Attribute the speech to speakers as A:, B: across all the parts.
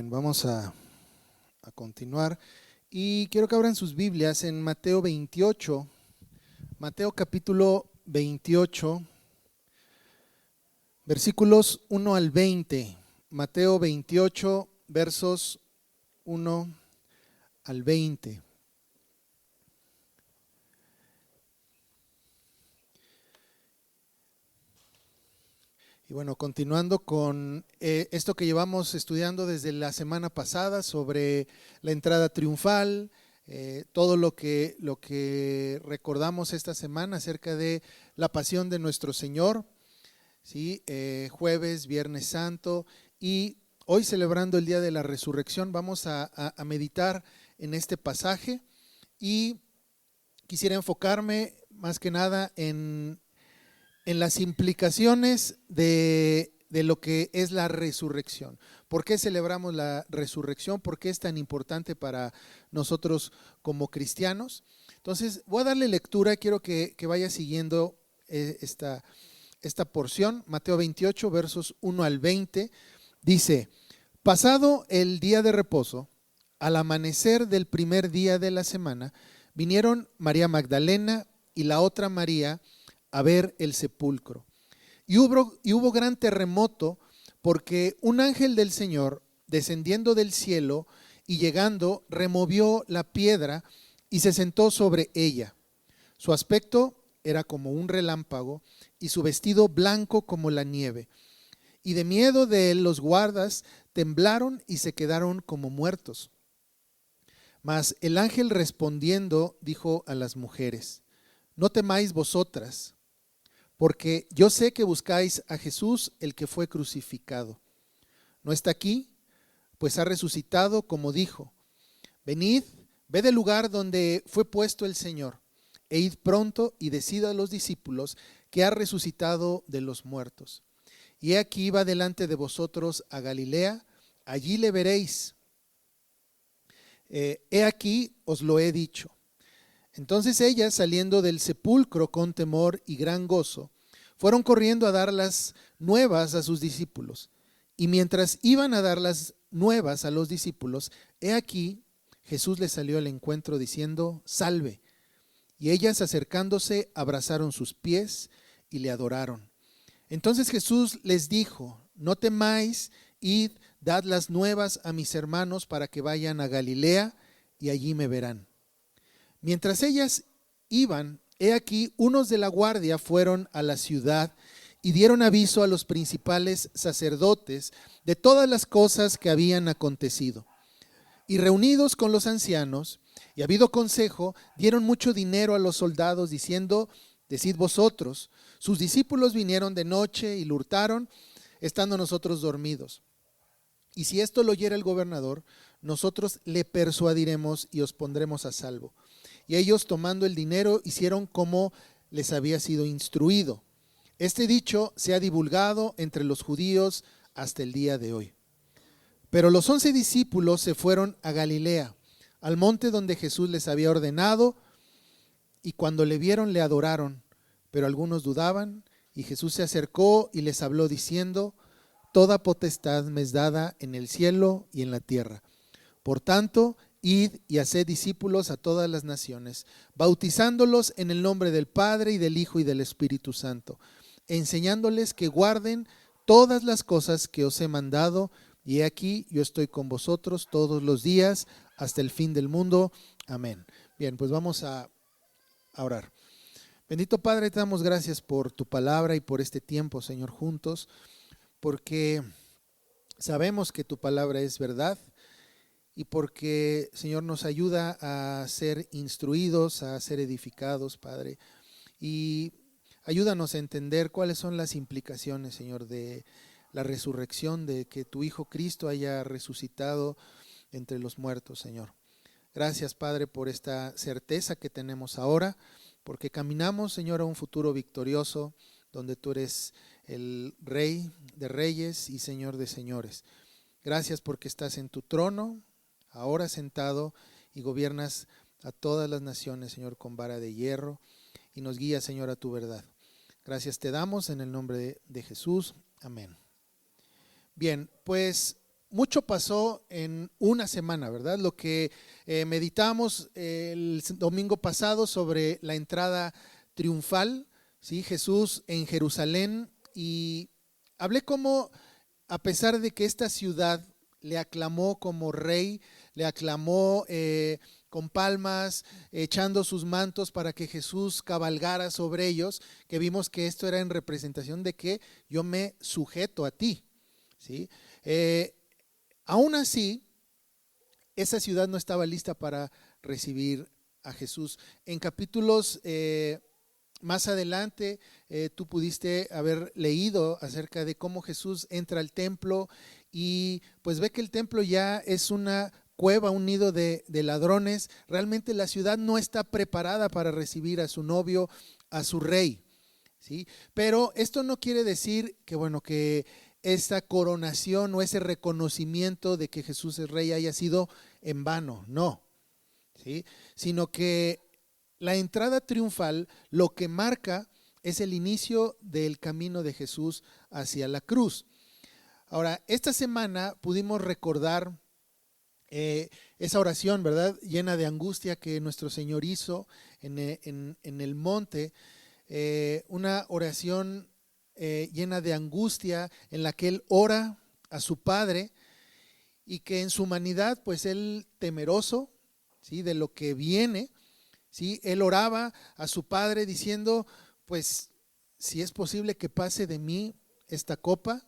A: Bien, vamos a continuar y quiero que abran sus Biblias en Mateo 28, Mateo capítulo 28, versículos 1 al 20. Mateo 28, versos 1 al 20. Y bueno, continuando con esto que llevamos estudiando desde la semana pasada sobre la entrada triunfal, todo lo que recordamos esta semana acerca de la pasión de nuestro Señor, ¿sí? Jueves, Viernes Santo y hoy celebrando el Día de la Resurrección, vamos a meditar en este pasaje y quisiera enfocarme más que nada en las implicaciones de lo que es la resurrección. ¿Por qué celebramos la resurrección? ¿Por qué es tan importante para nosotros como cristianos? Entonces, voy a darle lectura, quiero que vaya siguiendo esta porción. Mateo 28, versos 1 al 20, dice: pasado el día de reposo, al amanecer del primer día de la semana, vinieron María Magdalena y la otra María a ver el sepulcro. Y hubo gran terremoto, porque un ángel del Señor, descendiendo del cielo y llegando, removió la piedra y se sentó sobre ella. Su aspecto era como un relámpago y su vestido blanco como la nieve. Y de miedo de él los guardas temblaron y se quedaron como muertos. Mas el ángel respondiendo dijo a las mujeres: no temáis vosotras, porque yo sé que buscáis a Jesús, el que fue crucificado. No está aquí, pues ha resucitado como dijo. Venid, ved el lugar donde fue puesto el Señor, e id pronto y decid a los discípulos que ha resucitado de los muertos. Y he aquí va delante de vosotros a Galilea, allí le veréis. He aquí os lo he dicho. Entonces ellas, saliendo del sepulcro con temor y gran gozo, fueron corriendo a dar las nuevas a sus discípulos. Y mientras iban a dar las nuevas a los discípulos, he aquí Jesús les salió al encuentro diciendo: salve. Y ellas, acercándose, abrazaron sus pies y le adoraron. Entonces Jesús les dijo: no temáis, id, dad las nuevas a mis hermanos para que vayan a Galilea y allí me verán. Mientras ellas iban, he aquí unos de la guardia fueron a la ciudad y dieron aviso a los principales sacerdotes de todas las cosas que habían acontecido. Y reunidos con los ancianos y habido consejo, dieron mucho dinero a los soldados, diciendo: decid vosotros, sus discípulos vinieron de noche y lo hurtaron, estando nosotros dormidos. Y si esto lo oyera el gobernador, nosotros le persuadiremos y os pondremos a salvo. Y ellos, tomando el dinero, hicieron como les había sido instruido. Este dicho se ha divulgado entre los judíos hasta el día de hoy. Pero los 11 discípulos se fueron a Galilea, al monte donde Jesús les había ordenado, y cuando le vieron le adoraron, pero algunos dudaban. Y Jesús se acercó y les habló diciendo: toda potestad me es dada en el cielo y en la tierra. Por tanto, id y haced discípulos a todas las naciones, bautizándolos en el nombre del Padre y del Hijo y del Espíritu Santo, enseñándoles que guarden todas las cosas que os he mandado, y he aquí yo estoy con vosotros todos los días hasta el fin del mundo. Amén. Bien, pues vamos a orar. Bendito Padre, te damos gracias por tu palabra y por este tiempo, Señor, juntos, porque sabemos que tu palabra es verdad. Y porque, Señor, nos ayuda a ser instruidos, a ser edificados, Padre. Y ayúdanos a entender cuáles son las implicaciones, Señor, de la resurrección, de que tu Hijo Cristo haya resucitado entre los muertos, Señor. Gracias, Padre, por esta certeza que tenemos ahora, porque caminamos, Señor, a un futuro victorioso, donde tú eres el Rey de reyes y Señor de señores. Gracias porque estás en tu trono, ahora sentado, y gobiernas a todas las naciones, Señor, con vara de hierro, y nos guías, Señor, a tu verdad. Gracias te damos en el nombre de Jesús. Amén. Bien, pues mucho pasó en una semana, ¿verdad? Lo que meditamos el domingo pasado sobre la entrada triunfal, ¿sí? Jesús en Jerusalén, y hablé cómo, a pesar de que esta ciudad le aclamó como rey, le aclamó con palmas, echando sus mantos para que Jesús cabalgara sobre ellos, que vimos que esto era en representación de que yo me sujeto a ti, ¿sí? Aún así, esa ciudad no estaba lista para recibir a Jesús. En capítulos más adelante, tú pudiste haber leído acerca de cómo Jesús entra al templo y pues ve que el templo ya es una cueva, un nido de ladrones. Realmente la ciudad no está preparada para recibir a su novio, a su rey, ¿sí? Pero esto no quiere decir que, bueno, que esa coronación o ese reconocimiento de que Jesús es rey haya sido en vano, no, ¿sí? Sino que la entrada triunfal lo que marca es el inicio del camino de Jesús hacia la cruz. Ahora, esta semana pudimos recordar esa oración, ¿verdad? Llena de angustia que nuestro Señor hizo en el monte, una oración llena de angustia en la que Él ora a su Padre y que en su humanidad, pues Él temeroso, ¿sí? De lo que viene, ¿sí? Él oraba a su Padre diciendo, pues si es posible que pase de mí esta copa,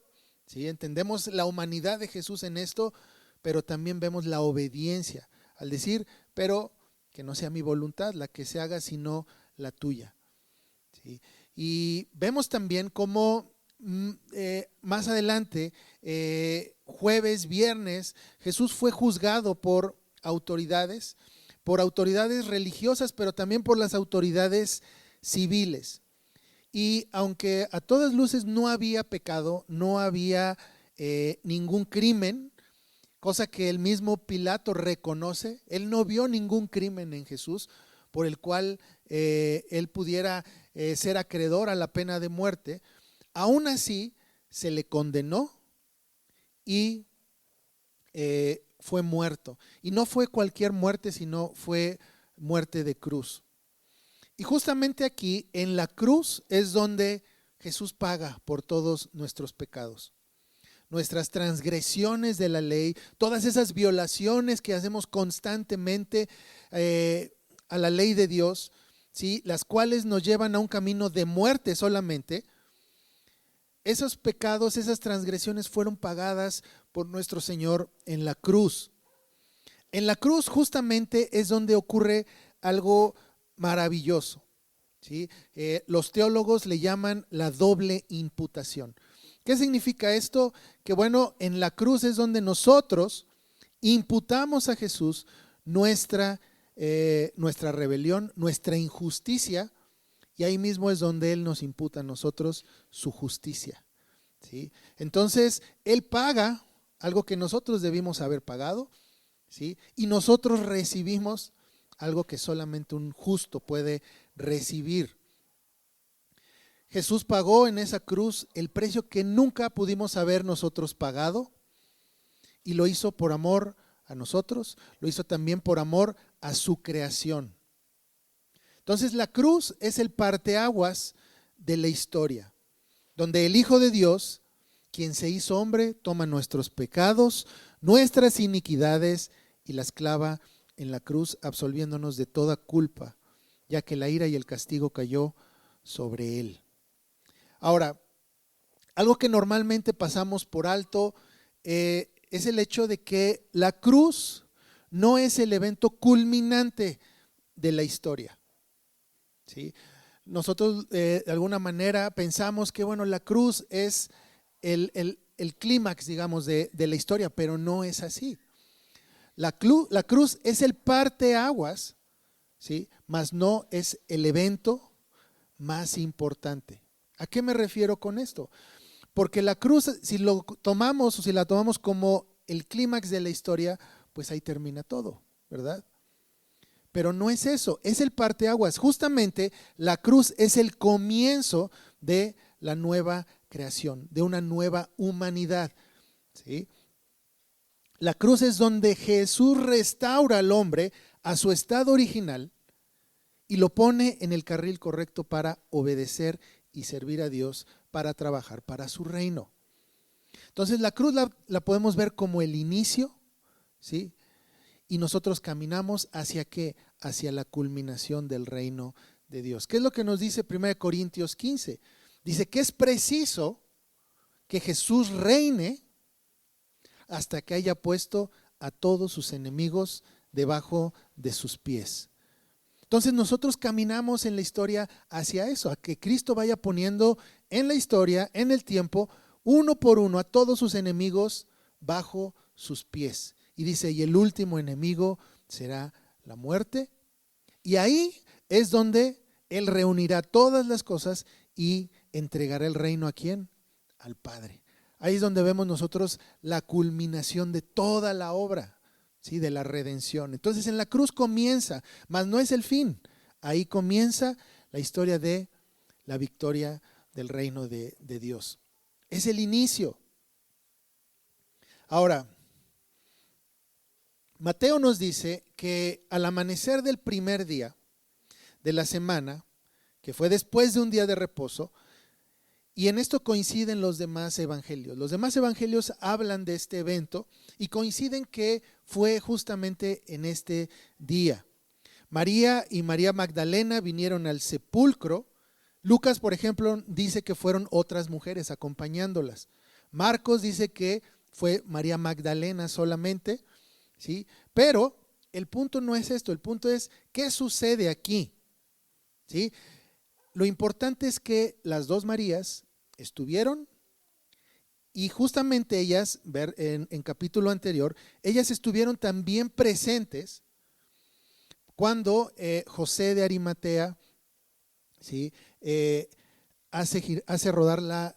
A: ¿sí? Entendemos la humanidad de Jesús en esto, pero también vemos la obediencia al decir, pero que no sea mi voluntad la que se haga, sino la tuya, ¿sí? Y vemos también cómo más adelante, jueves, viernes, Jesús fue juzgado por autoridades religiosas, pero también por las autoridades civiles. Y aunque a todas luces no había pecado, no había ningún crimen, cosa que el mismo Pilato reconoce, él no vio ningún crimen en Jesús por el cual él pudiera ser acreedor a la pena de muerte. Aún así se le condenó y fue muerto. Y no fue cualquier muerte, sino fue muerte de cruz. Y justamente aquí, en la cruz, es donde Jesús paga por todos nuestros pecados, nuestras transgresiones de la ley, todas esas violaciones que hacemos constantemente a la ley de Dios, ¿sí? Las cuales nos llevan a un camino de muerte solamente. Esos pecados, esas transgresiones fueron pagadas por nuestro Señor en la cruz. En la cruz justamente es donde ocurre algo maravilloso, ¿sí? Los teólogos le llaman la doble imputación. ¿Qué significa esto? Que bueno, en la cruz es donde nosotros imputamos a Jesús nuestra rebelión, nuestra injusticia, y ahí mismo es donde Él nos imputa a nosotros su justicia, ¿sí? Entonces, Él paga algo que nosotros debimos haber pagado, ¿sí? Y nosotros recibimos algo que solamente un justo puede recibir. Jesús pagó en esa cruz el precio que nunca pudimos haber nosotros pagado, y lo hizo por amor a nosotros, lo hizo también por amor a su creación. Entonces la cruz es el parteaguas de la historia, donde el Hijo de Dios, quien se hizo hombre, toma nuestros pecados, nuestras iniquidades y las clava en la cruz, absolviéndonos de toda culpa, ya que la ira y el castigo cayó sobre Él. Ahora, algo que normalmente pasamos por alto es el hecho de que la cruz no es el evento culminante de la historia, ¿sí? Nosotros de alguna manera pensamos que bueno, la cruz es el clímax, digamos, de la historia, pero no es así. La cruz es el parteaguas, ¿sí? Mas no es el evento más importante. ¿A qué me refiero con esto? Porque la cruz, si lo tomamos o si la tomamos como el clímax de la historia, pues ahí termina todo, ¿verdad? Pero no es eso, es el parteaguas. Justamente la cruz es el comienzo de la nueva creación, de una nueva humanidad, ¿sí? La cruz es donde Jesús restaura al hombre a su estado original y lo pone en el carril correcto para obedecer y servir a Dios, para trabajar para su reino. Entonces la cruz la podemos ver como el inicio, ¿sí? Y nosotros caminamos hacia ¿qué? Hacia la culminación del reino de Dios. ¿Qué es lo que nos dice 1 Corintios 15? Dice que es preciso que Jesús reine hasta que haya puesto a todos sus enemigos debajo de sus pies. Entonces nosotros caminamos en la historia hacia eso, a que Cristo vaya poniendo en la historia, en el tiempo, uno por uno a todos sus enemigos bajo sus pies. Y dice, y el último enemigo será la muerte. Y ahí es donde Él reunirá todas las cosas y entregará el reino ¿a quién? Al Padre. Ahí es donde vemos nosotros la culminación de toda la obra, ¿sí? De la redención. Entonces en la cruz comienza, mas no es el fin. Ahí comienza la historia de la victoria del reino de Dios. Es el inicio. Ahora, Mateo nos dice que al amanecer del primer día de la semana, que fue después de un día de reposo, y en esto coinciden los demás evangelios. Los demás evangelios hablan de este evento y coinciden que fue justamente en este día. María y María Magdalena vinieron al sepulcro. Lucas, por ejemplo, dice que fueron otras mujeres acompañándolas. Marcos dice que fue María Magdalena solamente, ¿sí? Pero el punto no es esto, el punto es ¿qué sucede aquí? ¿Sí? Lo importante es que las dos Marías estuvieron y justamente ellas, ver en capítulo anterior, ellas estuvieron también presentes cuando José de Arimatea, ¿sí? Hace rodar la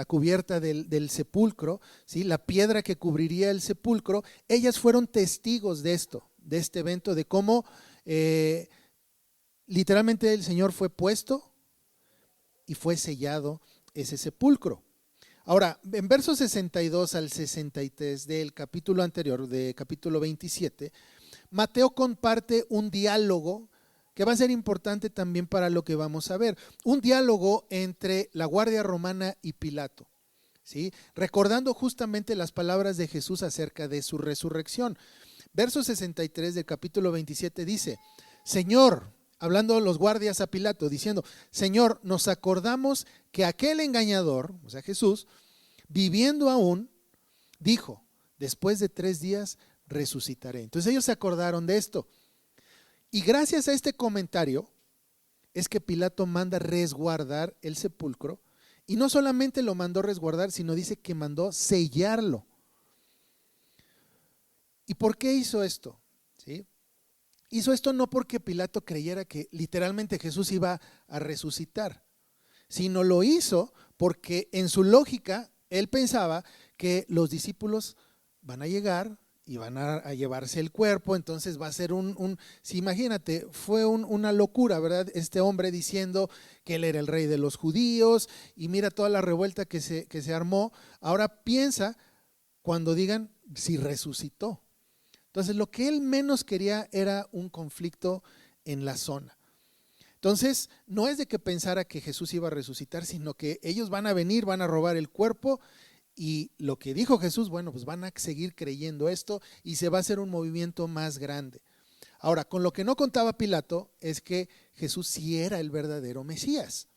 A: cubierta del sepulcro, ¿sí? La piedra que cubriría el sepulcro. Ellas fueron testigos de esto, de este evento, de cómo literalmente el Señor fue puesto y fue sellado ese sepulcro. Ahora, en versos 62 al 63 del capítulo anterior, de capítulo 27, Mateo comparte un diálogo que va a ser importante también para lo que vamos a ver. Un diálogo entre la guardia romana y Pilato, ¿sí? Recordando justamente las palabras de Jesús acerca de su resurrección. Verso 63 del capítulo 27 dice, Señor, hablando los guardias a Pilato, diciendo, Señor, nos acordamos que aquel engañador, o sea Jesús, viviendo aún, dijo, después de 3 días resucitaré. Entonces ellos se acordaron de esto. Y gracias a este comentario es que Pilato manda resguardar el sepulcro. Y no solamente lo mandó resguardar, sino dice que mandó sellarlo. ¿Y por qué hizo esto? ¿Sí? Hizo esto no porque Pilato creyera que literalmente Jesús iba a resucitar, sino lo hizo porque en su lógica él pensaba que los discípulos van a llegar y van a llevarse el cuerpo, entonces va a ser si imagínate, fue una locura, ¿verdad? Este hombre diciendo que él era el rey de los judíos y mira toda la revuelta que se armó. Ahora piensa cuando digan si resucitó. Entonces lo que él menos quería era un conflicto en la zona. Entonces no es de que pensara que Jesús iba a resucitar, sino que ellos van a venir, van a robar el cuerpo. Y lo que dijo Jesús, bueno, pues van a seguir creyendo esto y se va a hacer un movimiento más grande. Ahora, con lo que no contaba Pilato es que Jesús sí era el verdadero Mesías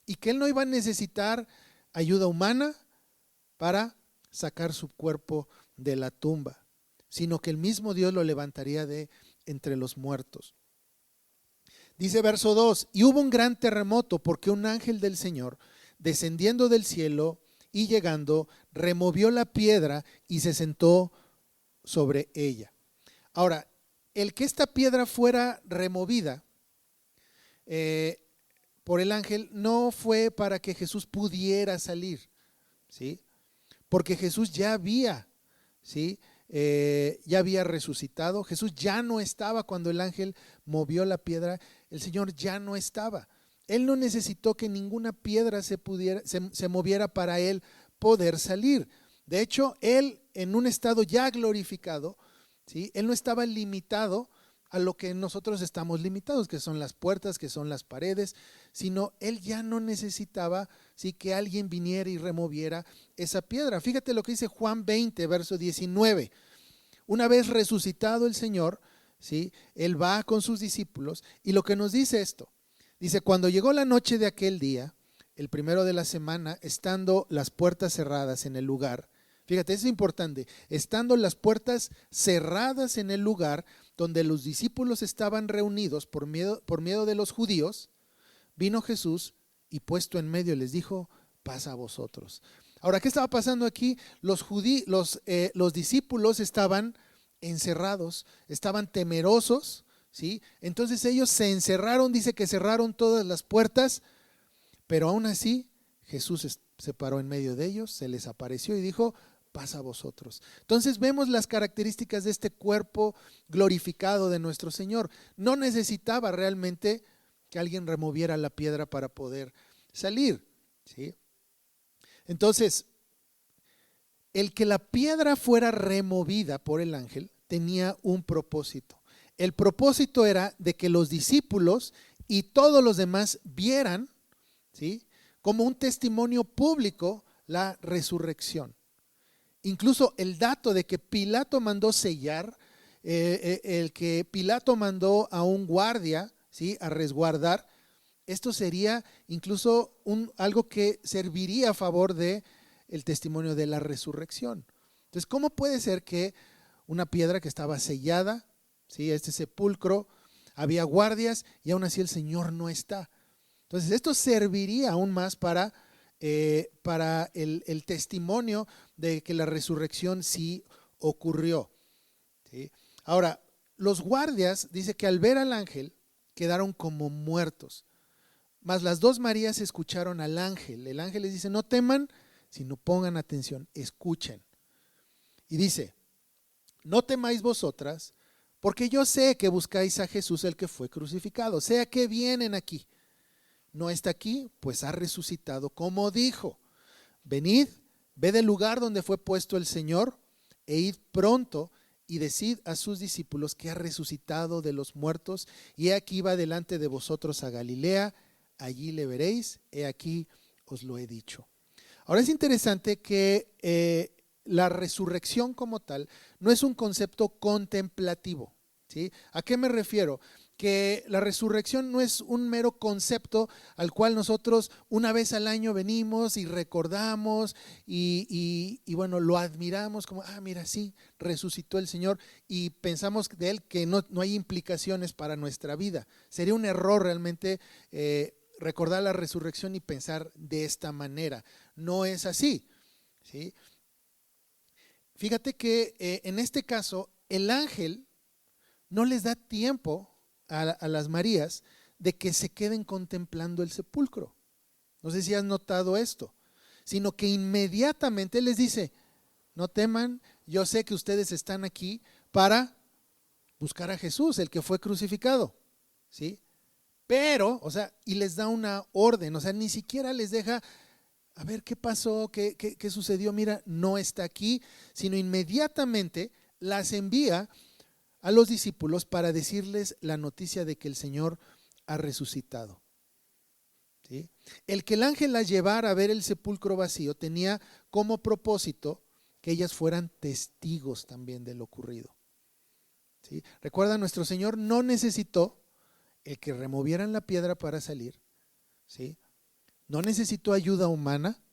A: y que él no iba a necesitar ayuda humana para sacar su cuerpo de la tumba, sino que el mismo Dios lo levantaría de entre los muertos. Dice verso 2, y hubo un gran terremoto porque un ángel del Señor, descendiendo del cielo, y llegando, removió la piedra y se sentó sobre ella. Ahora, el que esta piedra fuera removida por el ángel no fue para que Jesús pudiera salir, ¿sí? Porque Jesús ya había, ¿sí? Ya había resucitado. Jesús ya no estaba cuando el ángel movió la piedra. El Señor ya no estaba. Él no necesitó que ninguna piedra se moviera para él poder salir. De hecho, Él en un estado ya glorificado, ¿sí? Él no estaba limitado a lo que nosotros estamos limitados, que son las puertas, que son las paredes, sino Él ya no necesitaba, ¿sí?, que alguien viniera y removiera esa piedra. Fíjate lo que dice Juan 20, verso 19. Una vez resucitado el Señor, ¿sí?, Él va con sus discípulos y lo que nos dice esto, dice, cuando llegó la noche de aquel día, el primero de la semana, estando las puertas cerradas en el lugar, fíjate, eso es importante, estando las puertas cerradas en el lugar donde los discípulos estaban reunidos por miedo de los judíos, vino Jesús y puesto en medio les dijo, paz a vosotros. Ahora, ¿qué estaba pasando aquí? Los discípulos estaban encerrados, estaban temerosos, ¿sí? Entonces ellos se encerraron, dice que cerraron todas las puertas, pero aún así Jesús se paró en medio de ellos, se les apareció y dijo, paz a vosotros. Entonces vemos las características de este cuerpo glorificado de nuestro Señor. No necesitaba realmente que alguien removiera la piedra para poder salir, ¿sí? Entonces, el que la piedra fuera removida por el ángel tenía un propósito. El propósito era de que los discípulos y todos los demás vieran, ¿sí?, como un testimonio público la resurrección. Incluso el dato de que Pilato mandó sellar, el que Pilato mandó a un guardia, ¿sí?, a resguardar, esto sería incluso algo que serviría a favor de el testimonio de la resurrección. Entonces, ¿cómo puede ser que una piedra que estaba sellada, ¿sí?, este sepulcro, había guardias y aún así el Señor no está? Entonces, esto serviría aún más para el testimonio de que la resurrección sí ocurrió, ¿sí? Ahora, los guardias, dice que al ver al ángel, quedaron como muertos. Mas las dos Marías escucharon al ángel. El ángel les dice, no teman, sino pongan atención, escuchen. Y dice, no temáis vosotras, porque yo sé que buscáis a Jesús el que fue crucificado. Sea que vienen aquí. No está aquí, pues ha resucitado, como dijo. Venid, ved el lugar donde fue puesto el Señor, e id pronto y decid a sus discípulos que ha resucitado de los muertos, y he aquí va delante de vosotros a Galilea, allí le veréis, he aquí os lo he dicho. Ahora es interesante que la resurrección como tal no es un concepto contemplativo, ¿sí? ¿A qué me refiero? Que la resurrección no es un mero concepto al cual nosotros una vez al año venimos y recordamos y bueno, lo admiramos como, mira, sí, resucitó el Señor y pensamos de Él que no hay implicaciones para nuestra vida. Sería un error realmente recordar la resurrección y pensar de esta manera. No es así, ¿sí? Fíjate que en este caso el ángel no les da tiempo a las Marías de que se queden contemplando el sepulcro. No sé si has notado esto, sino que inmediatamente les dice, no teman, yo sé que ustedes están aquí para buscar a Jesús, el que fue crucificado, ¿sí? Pero, o sea, y les da una orden, o sea, ni siquiera les deja, a ver qué pasó, qué sucedió, mira, no está aquí, sino inmediatamente las envía a los discípulos para decirles la noticia de que el Señor ha resucitado, ¿sí? El que el ángel las llevara a ver el sepulcro vacío tenía como propósito que ellas fueran testigos también de lo ocurrido, ¿sí? Recuerda, nuestro Señor no necesitó el que removieran la piedra para salir, ¿sí? No necesitó ayuda humana,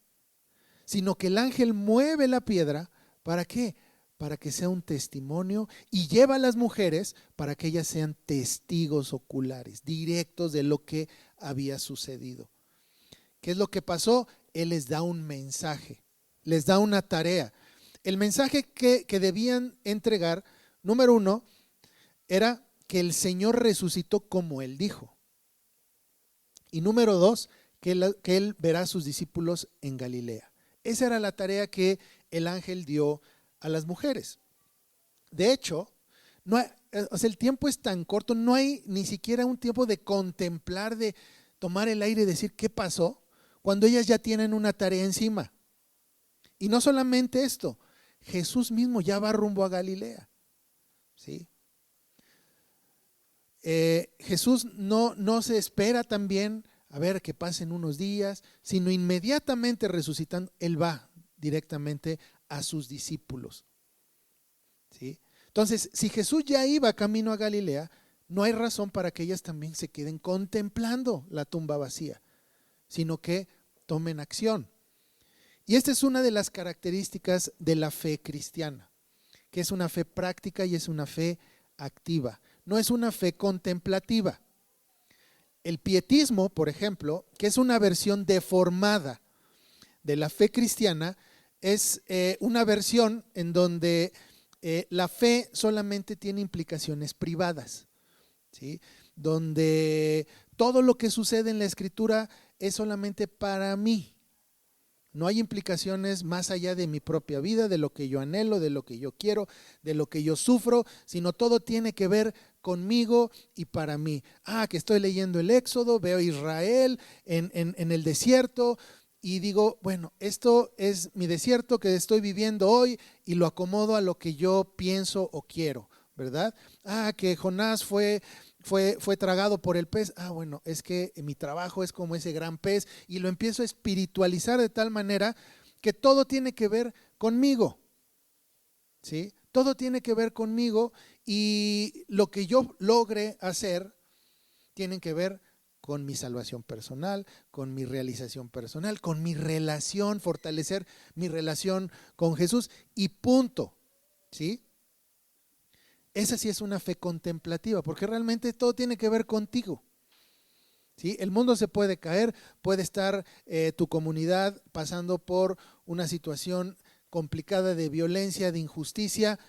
A: sino que el ángel mueve la piedra, ¿para qué? Para que sea un testimonio y lleva a las mujeres para que ellas sean testigos oculares, directos de lo que había sucedido. ¿Qué es lo que pasó? Él les da un mensaje, les da una tarea. El mensaje que debían entregar, número uno, era que el Señor resucitó como Él dijo. Y número dos, que él verá a sus discípulos en Galilea. Esa era la tarea que el ángel dio a las mujeres. De hecho, o sea, el tiempo es tan corto, no hay ni siquiera un tiempo de contemplar, de tomar el aire y decir qué pasó, cuando ellas ya tienen una tarea encima. Y no solamente esto, Jesús mismo ya va rumbo a Galilea, ¿sí? Jesús no se espera también a ver que pasen unos días, sino inmediatamente resucitando, Él va directamente a sus discípulos, ¿sí? Entonces, si Jesús ya iba camino a Galilea, no hay razón para que ellas también se queden contemplando la tumba vacía, sino que tomen acción. Y esta es una de las características de la fe cristiana, que es una fe práctica y es una fe activa. No es una fe contemplativa. El pietismo, por ejemplo, que es una versión deformada de la fe cristiana, es una versión en donde la fe solamente tiene implicaciones privadas, ¿sí? Donde todo lo que sucede en la Escritura es solamente para mí. No hay implicaciones más allá de mi propia vida, de lo que yo anhelo, de lo que yo quiero, de lo que yo sufro, sino todo tiene que ver conmigo y para mí. Que estoy leyendo el Éxodo, veo a Israel en el desierto y digo, bueno, esto es mi desierto que estoy viviendo hoy y lo acomodo a lo que yo pienso o quiero, ¿verdad? Que Jonás fue tragado por el pez. Bueno, es que mi trabajo es como ese gran pez y lo empiezo a espiritualizar de tal manera que todo tiene que ver conmigo, ¿sí? Todo tiene que ver conmigo y lo que yo logre hacer tiene que ver con mi salvación personal, con mi realización personal, con mi relación, fortalecer mi relación con Jesús y punto, ¿sí? Esa sí es una fe contemplativa, porque realmente todo tiene que ver contigo, ¿sí? El mundo se puede caer, puede estar tu comunidad pasando por una situación complicada de violencia, de injusticia,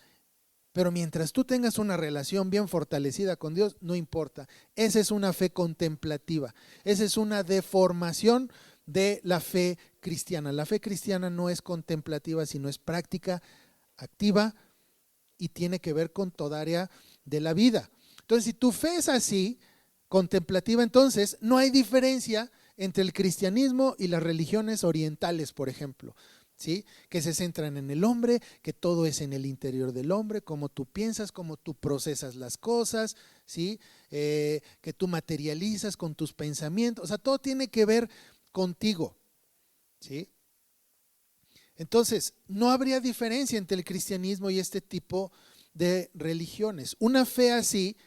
A: pero mientras tú tengas una relación bien fortalecida con Dios, no importa. Esa es una fe contemplativa, esa es una deformación de la fe cristiana. La fe cristiana no es contemplativa, sino es práctica, activa, y tiene que ver con toda área de la vida. Entonces, si tu fe es así, contemplativa, entonces no hay diferencia entre el cristianismo y las religiones orientales, por ejemplo, ¿sí? Que se centran en el hombre, que todo es en el interior del hombre, cómo tú piensas, cómo tú procesas las cosas, ¿sí? Que tú materializas con tus pensamientos, o sea, todo tiene que ver contigo, ¿sí? Entonces, no habría diferencia entre el cristianismo y este tipo de religiones. Una fe así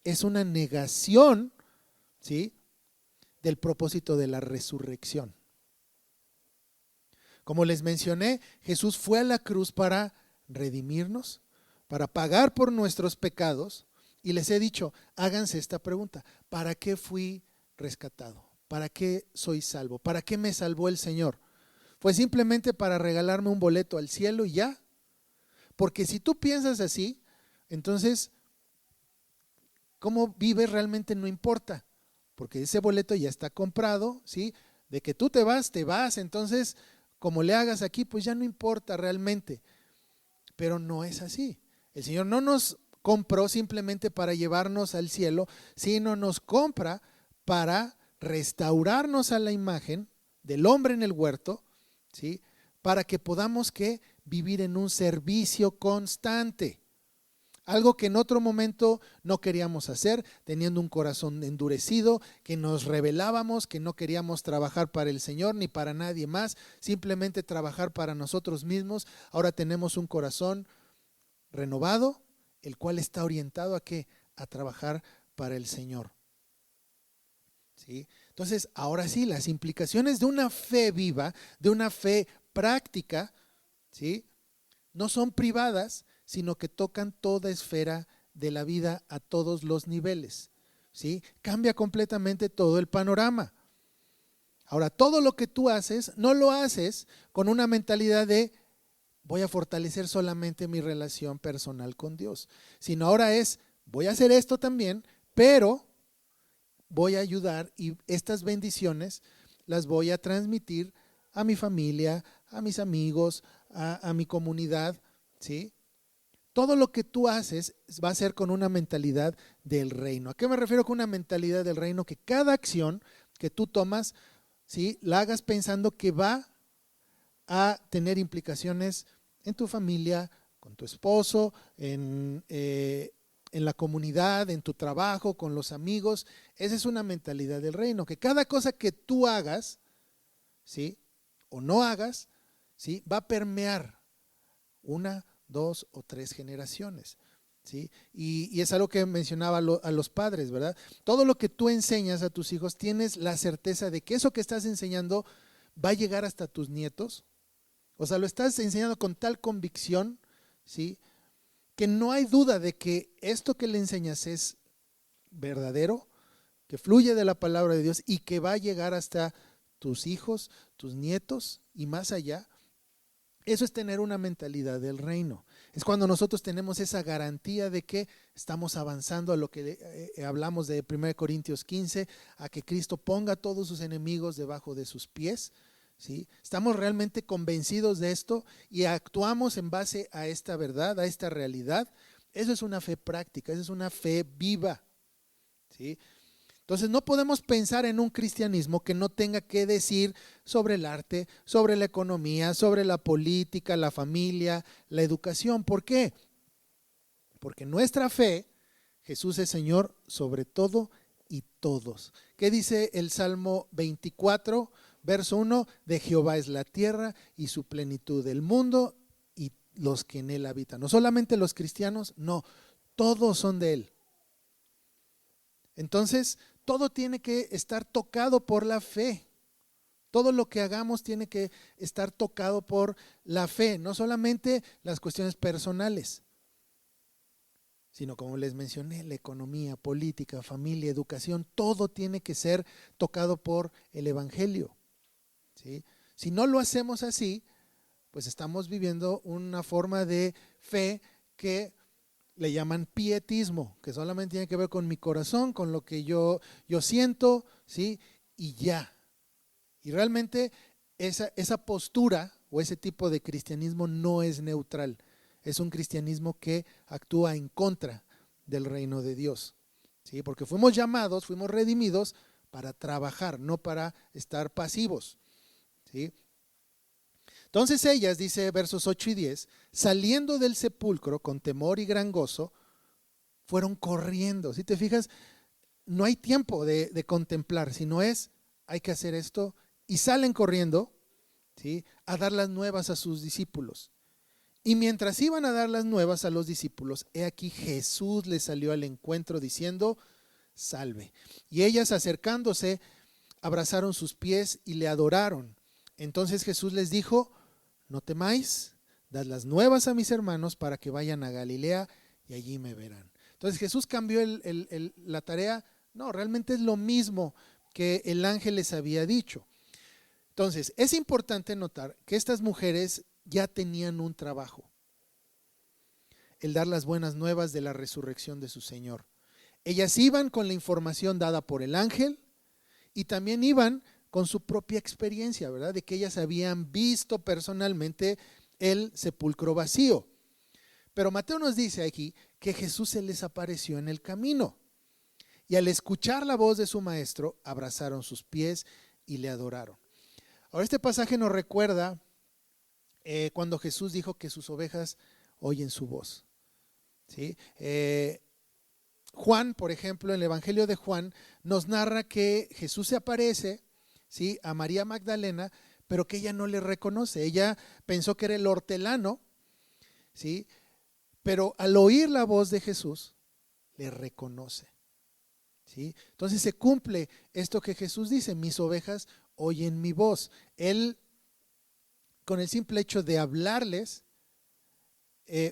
A: es una negación, ¿sí?, del propósito de la resurrección. Como les mencioné, Jesús fue a la cruz para redimirnos, para pagar por nuestros pecados. Y les he dicho, háganse esta pregunta: ¿para qué fui rescatado? ¿Para qué soy salvo? ¿Para qué me salvó el Señor? ¿Fue simplemente para regalarme un boleto al cielo y ya? Porque si tú piensas así, entonces, ¿cómo vives realmente no importa? Porque ese boleto ya está comprado, ¿sí? De que tú te vas, entonces, como le hagas aquí, pues ya no importa realmente. Pero no es así. El Señor no nos compró simplemente para llevarnos al cielo, sino nos compra para restaurarnos a la imagen del hombre en el huerto, ¿sí? Para que podamos vivir en un servicio constante. Algo que en otro momento no queríamos hacer, teniendo un corazón endurecido, que nos rebelábamos, que no queríamos trabajar para el Señor ni para nadie más, simplemente trabajar para nosotros mismos. Ahora tenemos un corazón renovado, el cual está orientado ¿a qué? A trabajar para el Señor, ¿sí? Entonces, ahora sí, las implicaciones de una fe viva, de una fe práctica, ¿sí?, no son privadas, sino que tocan toda esfera de la vida a todos los niveles, ¿sí? Cambia completamente todo el panorama. Ahora, todo lo que tú haces, no lo haces con una mentalidad de voy a fortalecer solamente mi relación personal con Dios, sino ahora es voy a hacer esto también, pero voy a ayudar y estas bendiciones las voy a transmitir a mi familia, a mis amigos, a mi comunidad, ¿sí? Todo lo que tú haces va a ser con una mentalidad del reino. ¿A qué me refiero con una mentalidad del reino? Que cada acción que tú tomas, ¿sí?, la hagas pensando que va a tener implicaciones en tu familia, con tu esposo, en la comunidad, en tu trabajo, con los amigos. Esa es una mentalidad del reino, que cada cosa que tú hagas, ¿sí? O no hagas, ¿sí? Va a permear una, dos o tres generaciones, ¿sí? Y es algo que mencionaba a los padres, ¿verdad? Todo lo que tú enseñas a tus hijos, tienes la certeza de que eso que estás enseñando va a llegar hasta tus nietos. O sea, lo estás enseñando con tal convicción, ¿sí? Que no hay duda de que esto que le enseñas es verdadero, que fluye de la palabra de Dios y que va a llegar hasta tus hijos, tus nietos y más allá. Eso es tener una mentalidad del reino. Es cuando nosotros tenemos esa garantía de que estamos avanzando a lo que hablamos de 1 Corintios 15, a que Cristo ponga a todos sus enemigos debajo de sus pies. ¿Sí? Estamos realmente convencidos de esto y actuamos en base a esta verdad, a esta realidad. Eso es una fe práctica, eso es una fe viva. ¿Sí? Entonces no podemos pensar en un cristianismo que no tenga que decir sobre el arte, sobre la economía, sobre la política, la familia, la educación. ¿Por qué? Porque nuestra fe, Jesús es Señor sobre todo y todos. ¿Qué dice el Salmo 24, verso 1? De Jehová es la tierra y su plenitud, el mundo y los que en él habitan. No solamente los cristianos, no, todos son de él. Entonces, todo tiene que estar tocado por la fe. Todo lo que hagamos tiene que estar tocado por la fe, no solamente las cuestiones personales, sino como les mencioné, la economía, política, familia, educación, todo tiene que ser tocado por el Evangelio. ¿Sí? Si no lo hacemos así, pues estamos viviendo una forma de fe que le llaman pietismo, que solamente tiene que ver con mi corazón, con lo que yo siento, ¿sí? Y ya. Y realmente esa postura o ese tipo de cristianismo no es neutral. Es un cristianismo que actúa en contra del reino de Dios. ¿Sí? Porque fuimos llamados, fuimos redimidos para trabajar, no para estar pasivos. ¿Sí? Entonces ellas, dice versos 8 y 10, saliendo del sepulcro con temor y gran gozo, fueron corriendo. Si te fijas, no hay tiempo de contemplar, sino hay que hacer esto, y salen corriendo, ¿sí? A dar las nuevas a sus discípulos. Y mientras iban a dar las nuevas a los discípulos, he aquí Jesús les salió al encuentro diciendo, salve. Y ellas acercándose, abrazaron sus pies y le adoraron. Entonces Jesús les dijo, no temáis, dad las nuevas a mis hermanos para que vayan a Galilea y allí me verán. Entonces Jesús cambió la tarea. No, realmente es lo mismo que el ángel les había dicho. Entonces, es importante notar que estas mujeres ya tenían un trabajo, el dar las buenas nuevas de la resurrección de su Señor. Ellas iban con la información dada por el ángel y también iban con su propia experiencia, ¿verdad? De que ellas habían visto personalmente el sepulcro vacío. Pero Mateo nos dice aquí que Jesús se les apareció en el camino. Y al escuchar la voz de su maestro, abrazaron sus pies y le adoraron. Ahora este pasaje nos recuerda cuando Jesús dijo que sus ovejas oyen su voz. ¿Sí? Juan, por ejemplo, en el Evangelio de Juan, nos narra que Jesús se aparece, ¿sí?, a María Magdalena, pero que ella no le reconoce. Ella pensó que era el hortelano, ¿sí?, pero al oír la voz de Jesús, le reconoce. ¿Sí? Entonces se cumple esto que Jesús dice, mis ovejas oyen mi voz. Él, con el simple hecho de hablarles,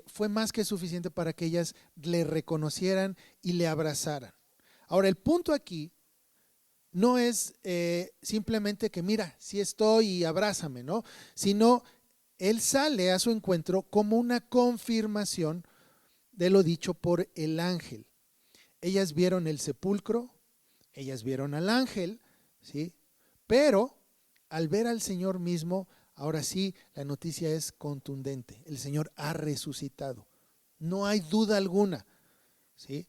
A: fue más que suficiente para que ellas le reconocieran y le abrazaran. Ahora, el punto aquí no es simplemente que mira, sí estoy y abrázame, ¿no? Sino él sale a su encuentro como una confirmación de lo dicho por el ángel. Ellas vieron el sepulcro, ellas vieron al ángel, ¿sí? Pero al ver al Señor mismo, ahora sí, la noticia es contundente. El Señor ha resucitado. No hay duda alguna, ¿sí?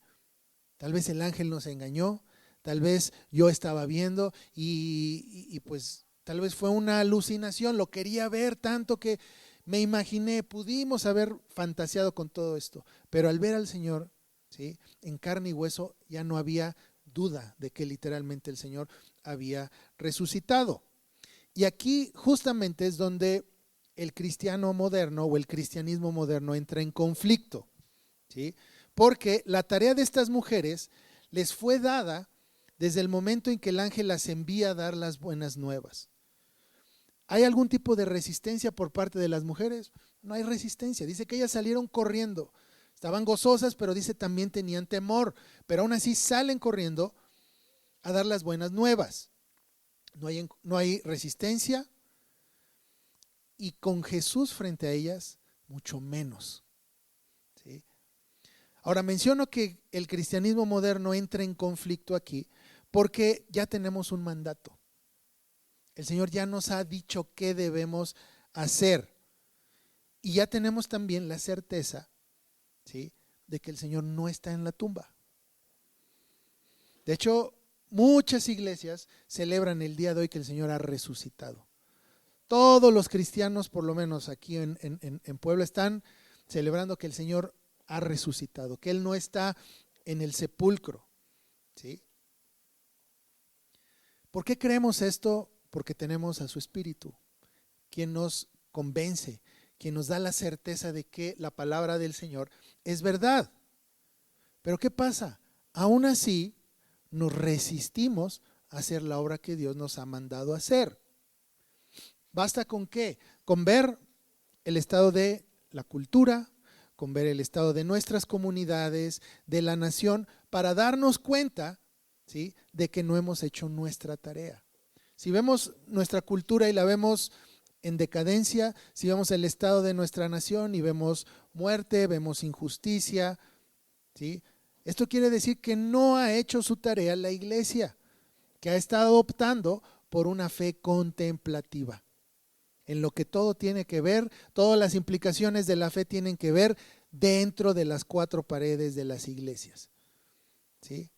A: Tal vez el ángel nos engañó, tal vez yo estaba viendo y pues tal vez fue una alucinación, lo quería ver tanto que me imaginé, pudimos haber fantaseado con todo esto, pero al ver al Señor, ¿sí?, en carne y hueso, ya no había duda de que literalmente el Señor había resucitado. Y aquí justamente es donde el cristiano moderno o el cristianismo moderno entra en conflicto, ¿sí? Porque la tarea de estas mujeres les fue dada desde el momento en que el ángel las envía a dar las buenas nuevas. ¿Hay algún tipo de resistencia por parte de las mujeres? No hay resistencia. Dice que ellas salieron corriendo. Estaban gozosas, pero dice también tenían temor. Pero aún así salen corriendo a dar las buenas nuevas. No hay resistencia. Y con Jesús frente a ellas, mucho menos. ¿Sí? Ahora menciono que el cristianismo moderno entra en conflicto aquí porque ya tenemos un mandato. El Señor ya nos ha dicho qué debemos hacer. Y ya tenemos también la certeza, ¿sí?, de que el Señor no está en la tumba. De hecho, muchas iglesias celebran el día de hoy que el Señor ha resucitado. Todos los cristianos, por lo menos aquí en Puebla, están celebrando que el Señor ha resucitado, que Él no está en el sepulcro, ¿sí? ¿Por qué creemos esto? Porque tenemos a su Espíritu, quien nos convence, quien nos da la certeza de que la palabra del Señor es verdad. Pero ¿qué pasa? Aún así, nos resistimos a hacer la obra que Dios nos ha mandado a hacer. ¿Basta con qué? Con ver el estado de la cultura, con ver el estado de nuestras comunidades, de la nación, para darnos cuenta, ¿sí?, de que no hemos hecho nuestra tarea. Si vemos nuestra cultura y la vemos en decadencia, si vemos el estado de nuestra nación y vemos muerte, vemos injusticia, ¿sí?, esto quiere decir que no ha hecho su tarea la iglesia, que ha estado optando por una fe contemplativa, en lo que todo tiene que ver, todas las implicaciones de la fe tienen que ver dentro de las cuatro paredes de las iglesias, ¿sí?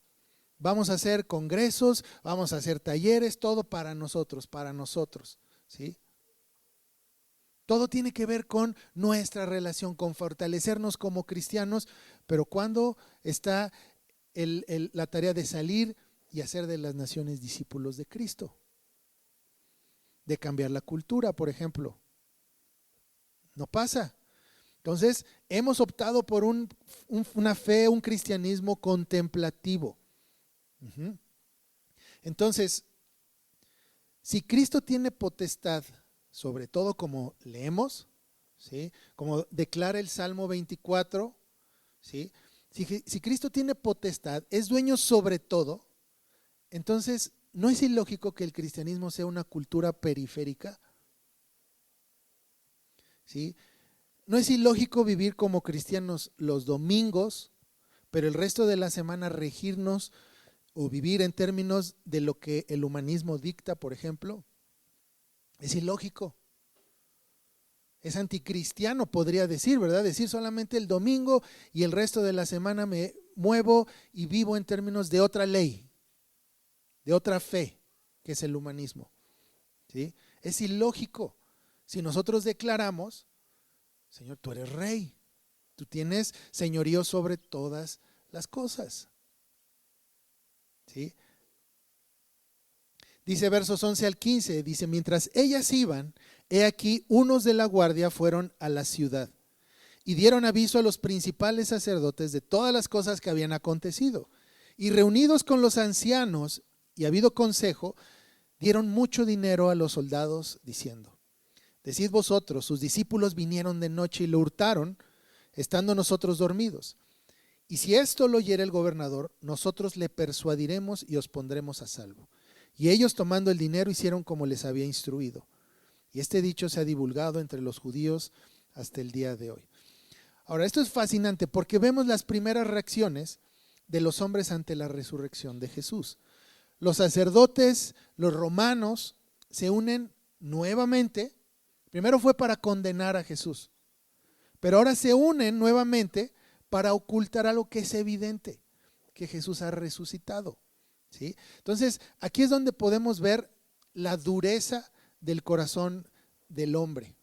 A: Vamos a hacer congresos, vamos a hacer talleres, todo para nosotros, ¿sí? Todo tiene que ver con nuestra relación, con fortalecernos como cristianos, pero cuando está la tarea de salir y hacer de las naciones discípulos de Cristo, de cambiar la cultura, por ejemplo. No pasa. Entonces, hemos optado por una fe, un cristianismo contemplativo. Entonces, si Cristo tiene potestad sobre todo, como leemos, ¿sí?, como declara el Salmo 24, ¿sí?, si Cristo tiene potestad, es dueño sobre todo, entonces ¿no es ilógico que el cristianismo sea una cultura periférica? ¿Sí? ¿No es ilógico vivir como cristianos los domingos, pero el resto de la semana regirnos o vivir en términos de lo que el humanismo dicta, por ejemplo? Es ilógico. Es anticristiano, podría decir, ¿verdad? Decir solamente el domingo y el resto de la semana me muevo y vivo en términos de otra ley, de otra fe, que es el humanismo, ¿sí? Es ilógico. Si nosotros declaramos, Señor, tú eres rey, tú tienes señorío sobre todas las cosas, ¿sí? Dice versos 11 al 15, dice, mientras ellas iban, he aquí unos de la guardia fueron a la ciudad y dieron aviso a los principales sacerdotes de todas las cosas que habían acontecido. Y reunidos con los ancianos y habido consejo, dieron mucho dinero a los soldados diciendo, decid vosotros, sus discípulos vinieron de noche y lo hurtaron, estando nosotros dormidos. Y si esto lo oyere el gobernador, nosotros le persuadiremos y os pondremos a salvo. Y ellos, tomando el dinero, hicieron como les había instruido. Y este dicho se ha divulgado entre los judíos hasta el día de hoy. Ahora, esto es fascinante porque vemos las primeras reacciones de los hombres ante la resurrección de Jesús. Los sacerdotes, los romanos, se unen nuevamente. Primero fue para condenar a Jesús, pero ahora se unen nuevamente para ocultar algo que es evidente, que Jesús ha resucitado, ¿sí? Entonces, aquí es donde podemos ver la dureza del corazón del hombre.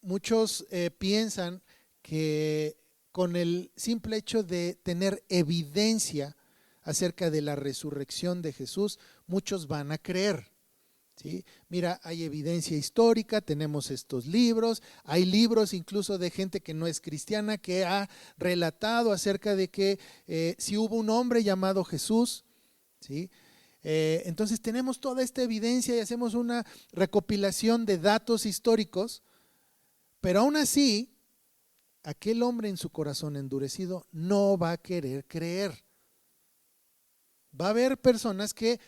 A: Muchos piensan que con el simple hecho de tener evidencia acerca de la resurrección de Jesús, muchos van a creer. ¿Sí? Mira, hay evidencia histórica, tenemos estos libros, hay libros incluso de gente que no es cristiana que ha relatado acerca de que si hubo un hombre llamado Jesús, ¿sí? Entonces tenemos toda esta evidencia y hacemos una recopilación de datos históricos, pero aún así, aquel hombre en su corazón endurecido no va a querer creer. Va a haber personas que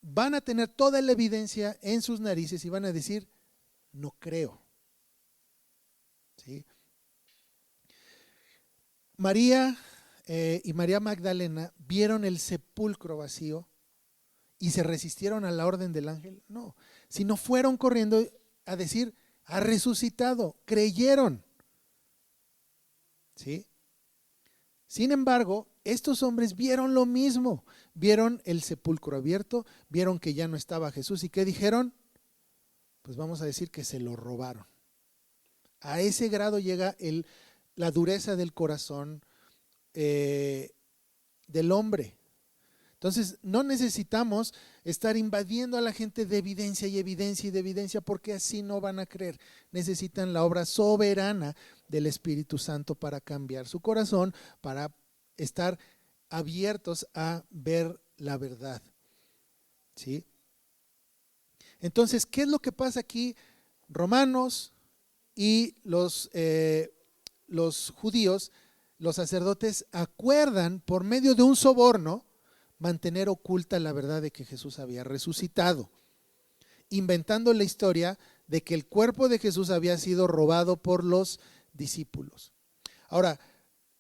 A: van a tener toda la evidencia en sus narices y van a decir, no creo. ¿Sí? María y María Magdalena vieron el sepulcro vacío y se resistieron a la orden del ángel. No, sino fueron corriendo a decir, ha resucitado, creyeron. ¿Sí? Sin embargo, estos hombres vieron lo mismo, vieron el sepulcro abierto, vieron que ya no estaba Jesús y ¿qué dijeron? Pues vamos a decir que se lo robaron. A ese grado llega la dureza del corazón del hombre. Entonces no necesitamos estar invadiendo a la gente de evidencia y evidencia y de evidencia, porque así no van a creer. Necesitan la obra soberana del Espíritu Santo para cambiar su corazón, para estar abiertos a ver la verdad. ¿Sí? Entonces, ¿qué es lo que pasa aquí? Romanos y los judíos, los sacerdotes, acuerdan por medio de un soborno mantener oculta la verdad de que Jesús había resucitado, inventando la historia de que el cuerpo de Jesús había sido robado por los discípulos. Ahora,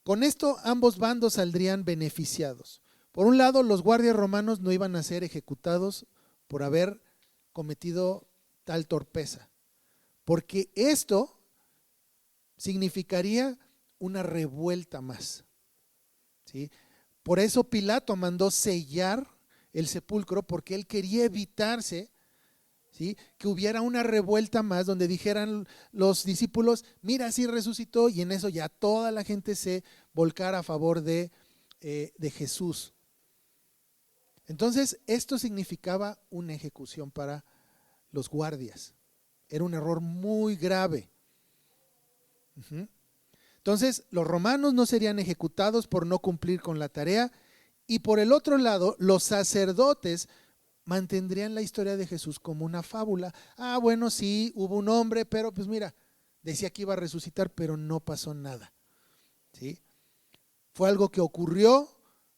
A: con esto ambos bandos saldrían beneficiados. Por un lado, los guardias romanos no iban a ser ejecutados por haber cometido tal torpeza, porque esto significaría una revuelta más. ¿Sí? Por eso Pilato mandó sellar el sepulcro, porque él quería evitarse, ¿sí?, que hubiera una revuelta más donde dijeran los discípulos, mira, sí resucitó, y en eso ya toda la gente se volcara a favor de Jesús. Entonces, esto significaba una ejecución para los guardias. Era un error muy grave. Entonces, los romanos no serían ejecutados por no cumplir con la tarea, y por el otro lado, los sacerdotes mantendrían la historia de Jesús como una fábula. Ah, bueno, sí, hubo un hombre, pero pues mira, decía que iba a resucitar, pero no pasó nada. ¿Sí? Fue algo que ocurrió,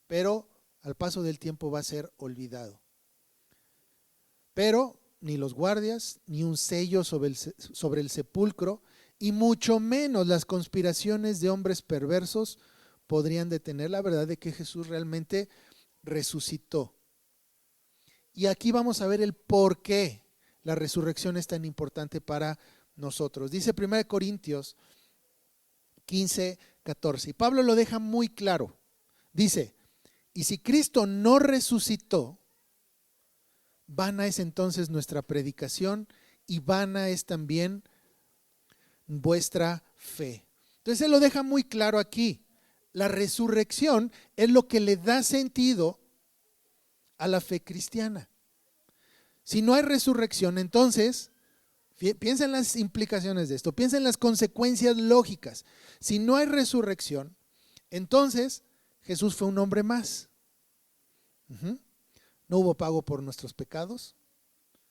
A: pero al paso del tiempo va a ser olvidado. Pero ni los guardias, ni un sello sobre el sepulcro, y mucho menos las conspiraciones de hombres perversos podrían detener la verdad de que Jesús realmente resucitó. Y aquí vamos a ver el por qué la resurrección es tan importante para nosotros. Dice 1 Corintios 15:14, y Pablo lo deja muy claro. Dice, y si Cristo no resucitó, vana es entonces nuestra predicación y vana es también vuestra fe. Entonces él lo deja muy claro aquí. La resurrección es lo que le da sentido a la fe cristiana. Si no hay resurrección, entonces, piensa en las implicaciones de esto, piensa en las consecuencias lógicas. Si no hay resurrección, entonces Jesús fue un hombre más. No hubo pago por nuestros pecados.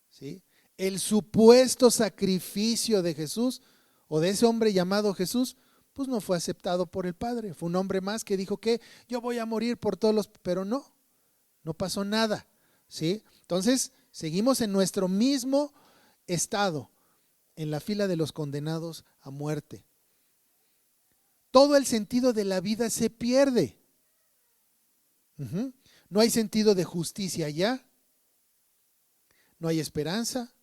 A: ¿Sí? El supuesto sacrificio de Jesús o de ese hombre llamado Jesús, pues no fue aceptado por el Padre. Fue un hombre más que dijo que yo voy a morir por todos los, pero no pasó nada. ¿Sí? Entonces, seguimos en nuestro mismo estado, en la fila de los condenados a muerte. Todo el sentido de la vida se pierde. No hay sentido de justicia ya. No hay esperanza.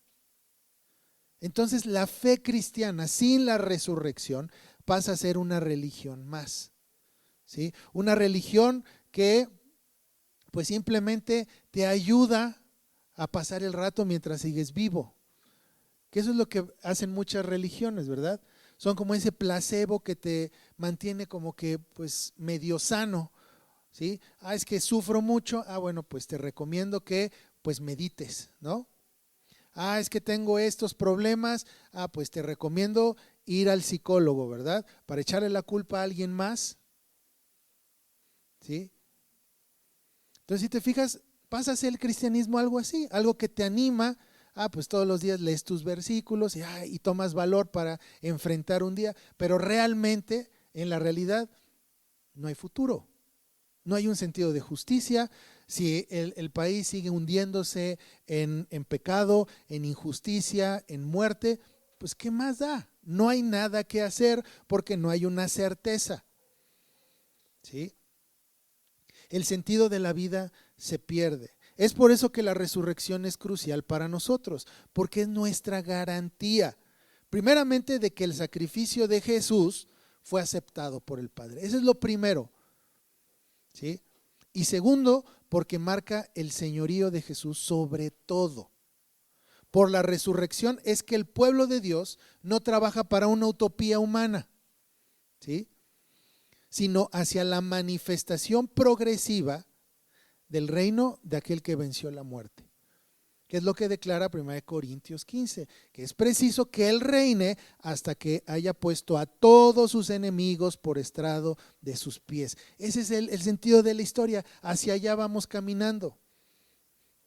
A: Entonces la fe cristiana sin la resurrección pasa a ser una religión más. ¿Sí? Una religión que pues simplemente te ayuda a pasar el rato mientras sigues vivo. Que eso es lo que hacen muchas religiones, ¿verdad? Son como ese placebo que te mantiene como que pues medio sano, ¿sí? Es que sufro mucho, bueno, pues te recomiendo que pues medites, ¿no? Es que tengo estos problemas, pues te recomiendo ir al psicólogo, ¿verdad? Para echarle la culpa a alguien más, ¿sí? Entonces, si te fijas, pasa a ser el cristianismo algo así, algo que te anima. Pues todos los días lees tus versículos y tomas valor para enfrentar un día, pero realmente, en la realidad, no hay futuro, no hay un sentido de justicia. Si el país sigue hundiéndose en pecado, en injusticia, en muerte, pues ¿qué más da? No hay nada que hacer porque no hay una certeza, ¿sí? El sentido de la vida se pierde. Es por eso que la resurrección es crucial para nosotros, porque es nuestra garantía, primeramente, de que el sacrificio de Jesús fue aceptado por el Padre. Eso es lo primero, ¿sí? Y segundo, porque marca el señorío de Jesús sobre todo. Por la resurrección es que el pueblo de Dios no trabaja para una utopía humana, ¿sí? Sino hacia la manifestación progresiva del reino de aquel que venció la muerte. Que es lo que declara 1 Corintios 15, que es preciso que Él reine hasta que haya puesto a todos sus enemigos por estrado de sus pies. Ese es el sentido de la historia, hacia allá vamos caminando.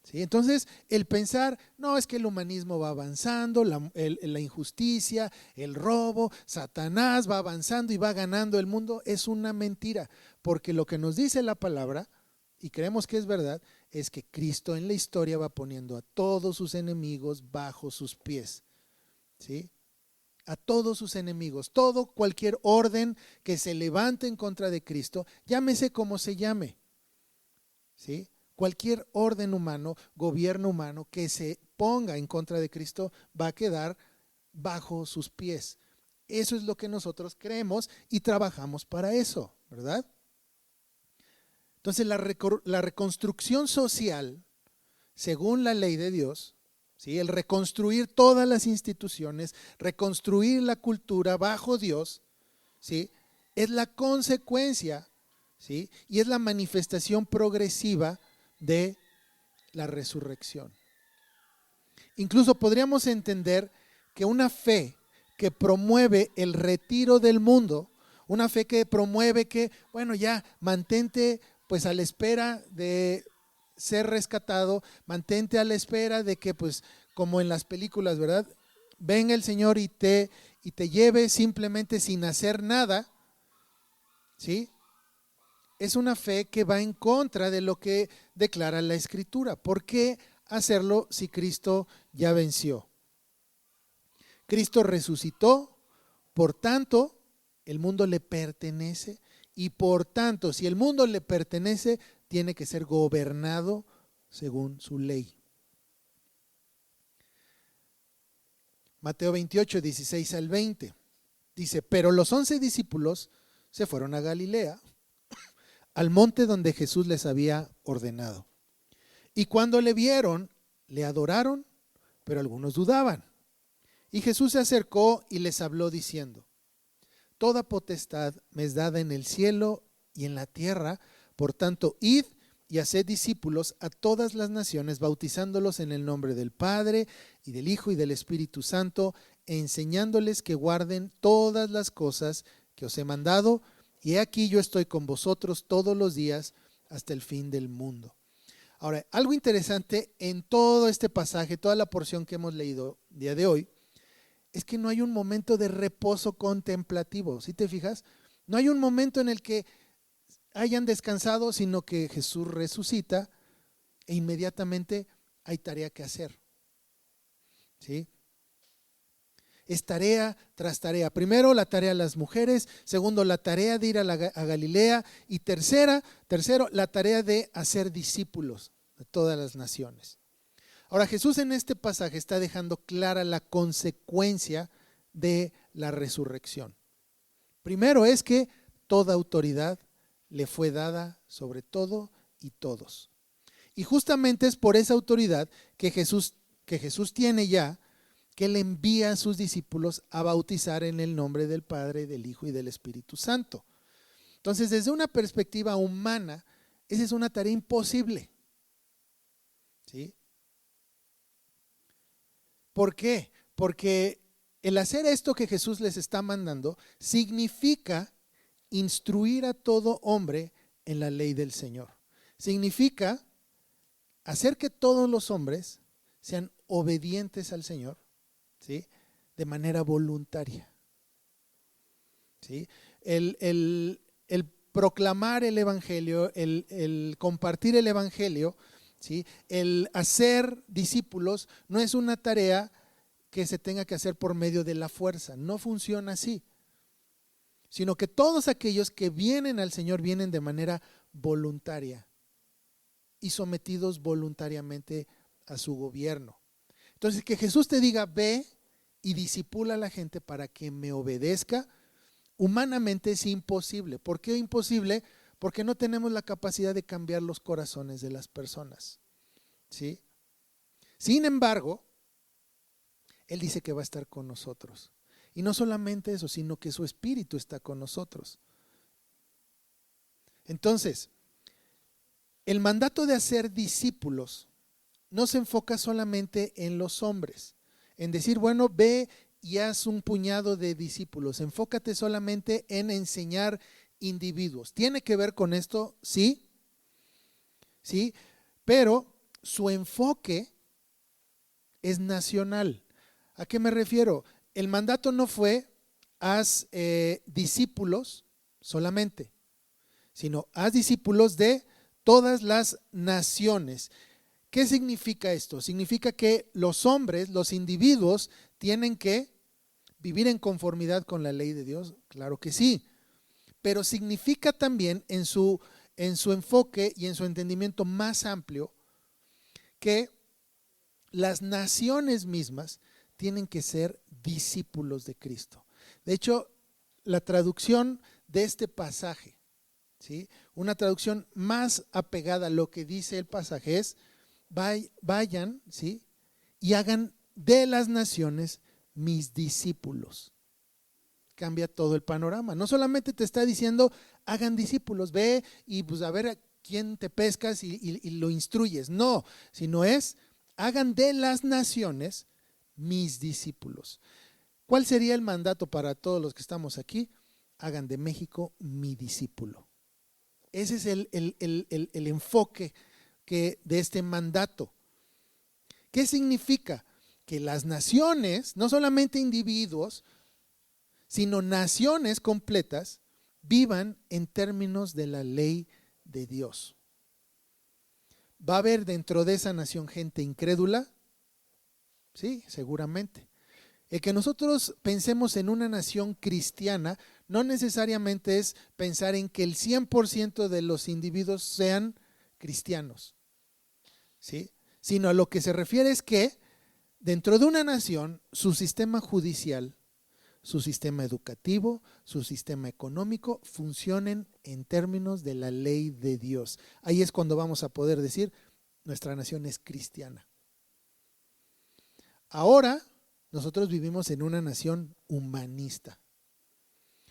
A: ¿Sí? Entonces, el pensar, no, es que el humanismo va avanzando, la injusticia, el robo, Satanás va avanzando y va ganando el mundo, es una mentira, porque lo que nos dice la palabra, y creemos que es verdad, es que Cristo en la historia va poniendo a todos sus enemigos bajo sus pies, ¿sí? A todos sus enemigos, cualquier orden que se levante en contra de Cristo, llámese como se llame, ¿sí? Cualquier orden humano, gobierno humano que se ponga en contra de Cristo va a quedar bajo sus pies. Eso es lo que nosotros creemos y trabajamos para eso, ¿verdad? Entonces la reconstrucción social, según la ley de Dios, ¿sí? El reconstruir todas las instituciones, reconstruir la cultura bajo Dios, ¿sí? Es la consecuencia, ¿sí? Y es la manifestación progresiva de la resurrección. Incluso podríamos entender que una fe que promueve el retiro del mundo, una fe que promueve que, bueno, ya mantente pues a la espera de ser rescatado, mantente a la espera de que pues como en las películas, ¿verdad? Venga el Señor y te lleve simplemente sin hacer nada, ¿sí? Es una fe que va en contra de lo que declara la Escritura. ¿Por qué hacerlo si Cristo ya venció? Cristo resucitó, por tanto, el mundo le pertenece y por tanto, si el mundo le pertenece, tiene que ser gobernado según su ley. Mateo 28, 16 al 20. Dice, pero los 11 discípulos se fueron a Galilea, al monte donde Jesús les había ordenado. Y cuando le vieron, le adoraron, pero algunos dudaban. Y Jesús se acercó y les habló diciendo, toda potestad me es dada en el cielo y en la tierra, por tanto, id y haced discípulos a todas las naciones, bautizándolos en el nombre del Padre y del Hijo y del Espíritu Santo, enseñándoles que guarden todas las cosas que os he mandado, y he aquí yo estoy con vosotros todos los días hasta el fin del mundo. Ahora, algo interesante en todo este pasaje, toda la porción que hemos leído el día de hoy, es que no hay un momento de reposo contemplativo. ¿Sí te fijas? No hay un momento en el que hayan descansado, sino que Jesús resucita e inmediatamente hay tarea que hacer. ¿Sí? Es tarea tras tarea. Primero la tarea de las mujeres, segundo la tarea de ir a Galilea y tercero la tarea de hacer discípulos de todas las naciones. Ahora Jesús en este pasaje está dejando clara la consecuencia de la resurrección. Primero es que toda autoridad le fue dada sobre todo y todos. Y justamente es por esa autoridad que Jesús tiene ya, que Él envía a sus discípulos a bautizar en el nombre del Padre, del Hijo y del Espíritu Santo. Entonces, desde una perspectiva humana, esa es una tarea imposible. ¿Sí? ¿Por qué? Porque el hacer esto que Jesús les está mandando significa instruir a todo hombre en la ley del Señor. Significa hacer que todos los hombres sean obedientes al Señor, ¿sí? De manera voluntaria. ¿Sí? El proclamar el Evangelio, el compartir el Evangelio, ¿sí? El hacer discípulos no es una tarea que se tenga que hacer por medio de la fuerza, no funciona así, sino que todos aquellos que vienen al Señor vienen de manera voluntaria y sometidos voluntariamente a su gobierno. Entonces, que Jesús te diga, ve y discipula a la gente para que me obedezca, humanamente es imposible. ¿Por qué imposible? Porque no tenemos la capacidad de cambiar los corazones de las personas. ¿Sí? Sin embargo, Él dice que va a estar con nosotros. Y no solamente eso, sino que su Espíritu está con nosotros. Entonces, el mandato de hacer discípulos no se enfoca solamente en los hombres, en decir, bueno, ve y haz un puñado de discípulos. Enfócate solamente en enseñar individuos. ¿Tiene que ver con esto? Sí. Sí, pero su enfoque es nacional. ¿A qué me refiero? El mandato no fue haz discípulos solamente, sino haz discípulos de todas las naciones. ¿Qué significa esto? Significa que los hombres, los individuos, tienen que vivir en conformidad con la ley de Dios. Claro que sí, pero significa también en su enfoque y en su entendimiento más amplio que las naciones mismas tienen que ser discípulos de Cristo. De hecho, la traducción de este pasaje, ¿sí? Una traducción más apegada a lo que dice el pasaje es, vayan, ¿sí? Y hagan de las naciones mis discípulos. Cambia todo el panorama. No solamente te está diciendo, hagan discípulos, ve y pues a ver a quién te pescas y lo instruyes. No, sino es, hagan de las naciones mis discípulos. ¿Cuál sería el mandato para todos los que estamos aquí? Hagan de México mi discípulo. Ese es el enfoque de este mandato. ¿Qué significa? Que las naciones, no solamente individuos, sino naciones completas, vivan en términos de la ley de Dios. ¿Va a haber dentro de esa nación gente incrédula? Sí, seguramente. El que nosotros pensemos en una nación cristiana no necesariamente es pensar en que el 100% de los individuos sean cristianos, ¿sí? Sino a lo que se refiere es que dentro de una nación, su sistema judicial, su sistema educativo, su sistema económico funcionen en términos de la ley de Dios. Ahí es cuando vamos a poder decir, nuestra nación es cristiana. Ahora, nosotros vivimos en una nación humanista.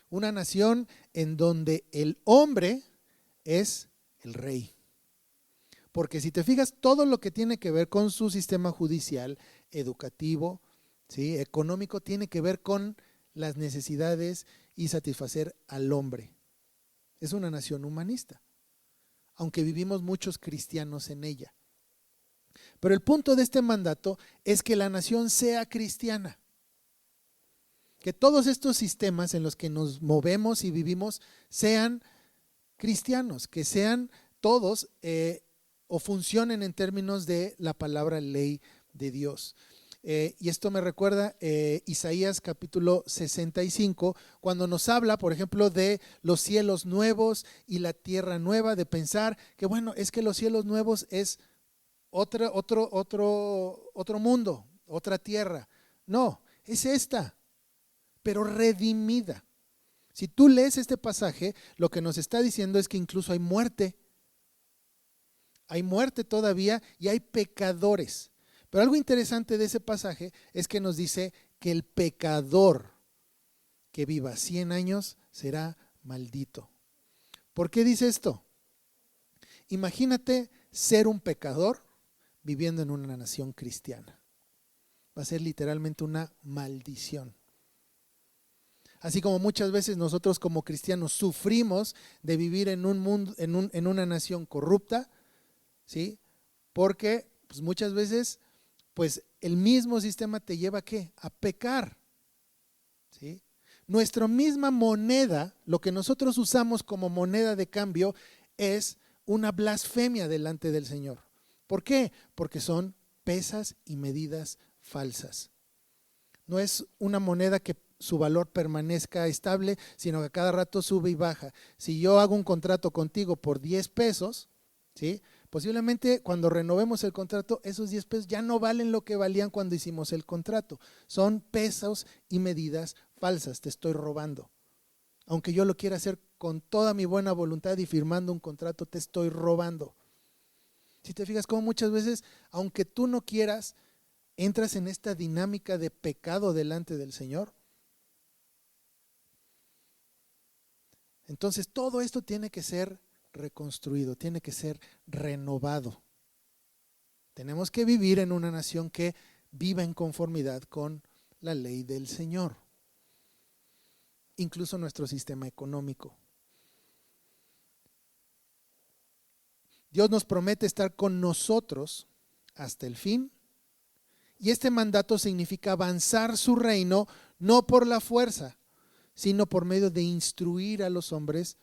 A: Una nación en donde el hombre es el rey. Porque si te fijas, todo lo que tiene que ver con su sistema judicial, educativo, ¿sí? Económico, tiene que ver con las necesidades y satisfacer al hombre. Es una nación humanista, aunque vivimos muchos cristianos en ella. Pero el punto de este mandato es que la nación sea cristiana. Que todos estos sistemas en los que nos movemos y vivimos sean cristianos, que sean todos o funcionen en términos de la palabra ley de Dios. Y esto me recuerda Isaías capítulo 65, cuando nos habla, por ejemplo, de los cielos nuevos y la tierra nueva, de pensar que bueno, es que los cielos nuevos es otro mundo, otra tierra. No, es esta, pero redimida. Si tú lees este pasaje, lo que nos está diciendo es que incluso hay muerte, hay muerte todavía y hay pecadores. Pero algo interesante de ese pasaje es que nos dice que el pecador que viva 100 años será maldito. ¿Por qué dice esto? Imagínate ser un pecador viviendo en una nación cristiana. Va a ser literalmente una maldición. Así como muchas veces nosotros como cristianos sufrimos de vivir en un mundo, en una nación corrupta, ¿sí? Porque pues muchas veces pues el mismo sistema te lleva ¿a qué? A pecar, ¿sí? Nuestra misma moneda, lo que nosotros usamos como moneda de cambio, es una blasfemia delante del Señor. ¿Por qué? Porque son pesas y medidas falsas. No es una moneda que su valor permanezca estable, sino que a cada rato sube y baja. Si yo hago un contrato contigo por 10 pesos, ¿sí? Posiblemente cuando renovemos el contrato, esos 10 pesos ya no valen lo que valían cuando hicimos el contrato. Son pesos y medidas falsas, te estoy robando. Aunque yo lo quiera hacer con toda mi buena voluntad y firmando un contrato, te estoy robando. Si te fijas cómo muchas veces, aunque tú no quieras, entras en esta dinámica de pecado delante del Señor. Entonces todo esto tiene que ser reconstruido, tiene que ser renovado. Tenemos que vivir en una nación que viva en conformidad con la ley del Señor. Incluso nuestro sistema económico. Dios nos promete estar con nosotros hasta el fin. Y este mandato significa avanzar su reino no por la fuerza, sino por medio de instruir a los hombres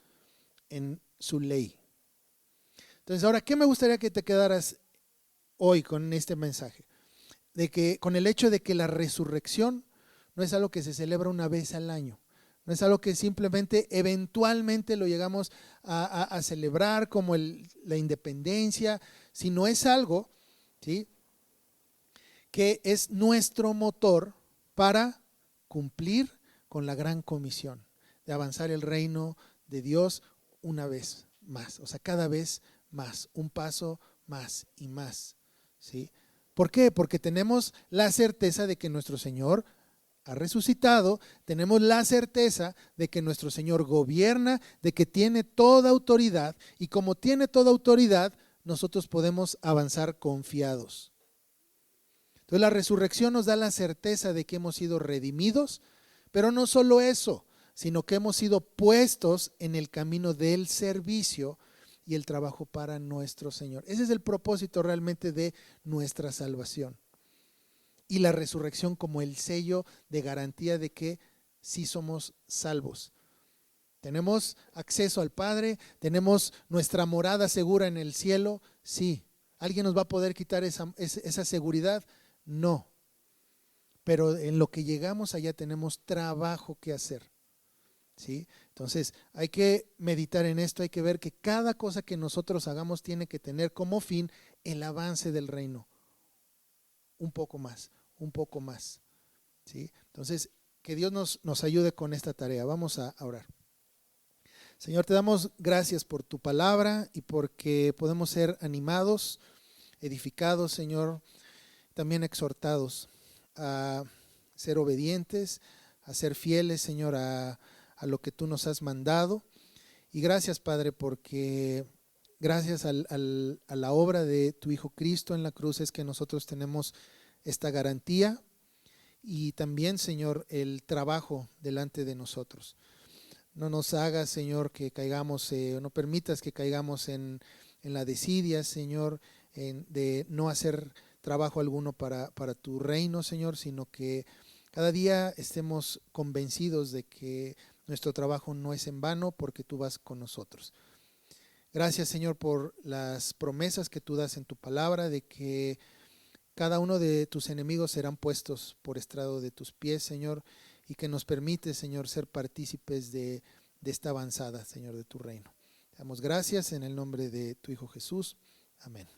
A: en su ley. Entonces, ahora, ¿qué me gustaría que te quedaras hoy con este mensaje? De que con el hecho de que la resurrección no es algo que se celebra una vez al año. No es algo que simplemente eventualmente lo llegamos a celebrar como la independencia, sino es algo, ¿sí?, que es nuestro motor para cumplir con la gran comisión de avanzar el reino de Dios una vez más, o sea, cada vez más, un paso más y más, ¿sí? ¿Por qué? Porque tenemos la certeza de que nuestro Señor ha resucitado, tenemos la certeza de que nuestro Señor gobierna, de que tiene toda autoridad, y como tiene toda autoridad, nosotros podemos avanzar confiados. Entonces la resurrección nos da la certeza de que hemos sido redimidos, pero no solo eso, sino que hemos sido puestos en el camino del servicio y el trabajo para nuestro Señor. Ese es el propósito realmente de nuestra salvación. Y la resurrección como el sello de garantía de que sí somos salvos. ¿Tenemos acceso al Padre? ¿Tenemos nuestra morada segura en el cielo? Sí. ¿Alguien nos va a poder quitar esa seguridad? No, pero en lo que llegamos allá tenemos trabajo que hacer, ¿sí? Entonces hay que meditar en esto, hay que ver que cada cosa que nosotros hagamos tiene que tener como fin el avance del reino, un poco más, ¿sí? Entonces que Dios nos ayude con esta tarea. Vamos a orar. Señor, te damos gracias por tu palabra y porque podemos ser animados, edificados, Señor, también exhortados a ser obedientes, a ser fieles, Señor, a lo que tú nos has mandado. Y gracias, Padre, porque gracias a la obra de tu Hijo Cristo en la cruz es que nosotros tenemos esta garantía y también, Señor, el trabajo delante de nosotros. No nos hagas, Señor, que caigamos, no permitas que caigamos en la desidia, Señor, de no hacer trabajo alguno para tu reino, Señor, sino que cada día estemos convencidos de que nuestro trabajo no es en vano porque tú vas con nosotros. Gracias, Señor, por las promesas que tú das en tu palabra de que cada uno de tus enemigos serán puestos por estrado de tus pies, Señor, y que nos permite, Señor, ser partícipes de esta avanzada, Señor, de tu reino. Te damos gracias en el nombre de tu Hijo Jesús. Amén.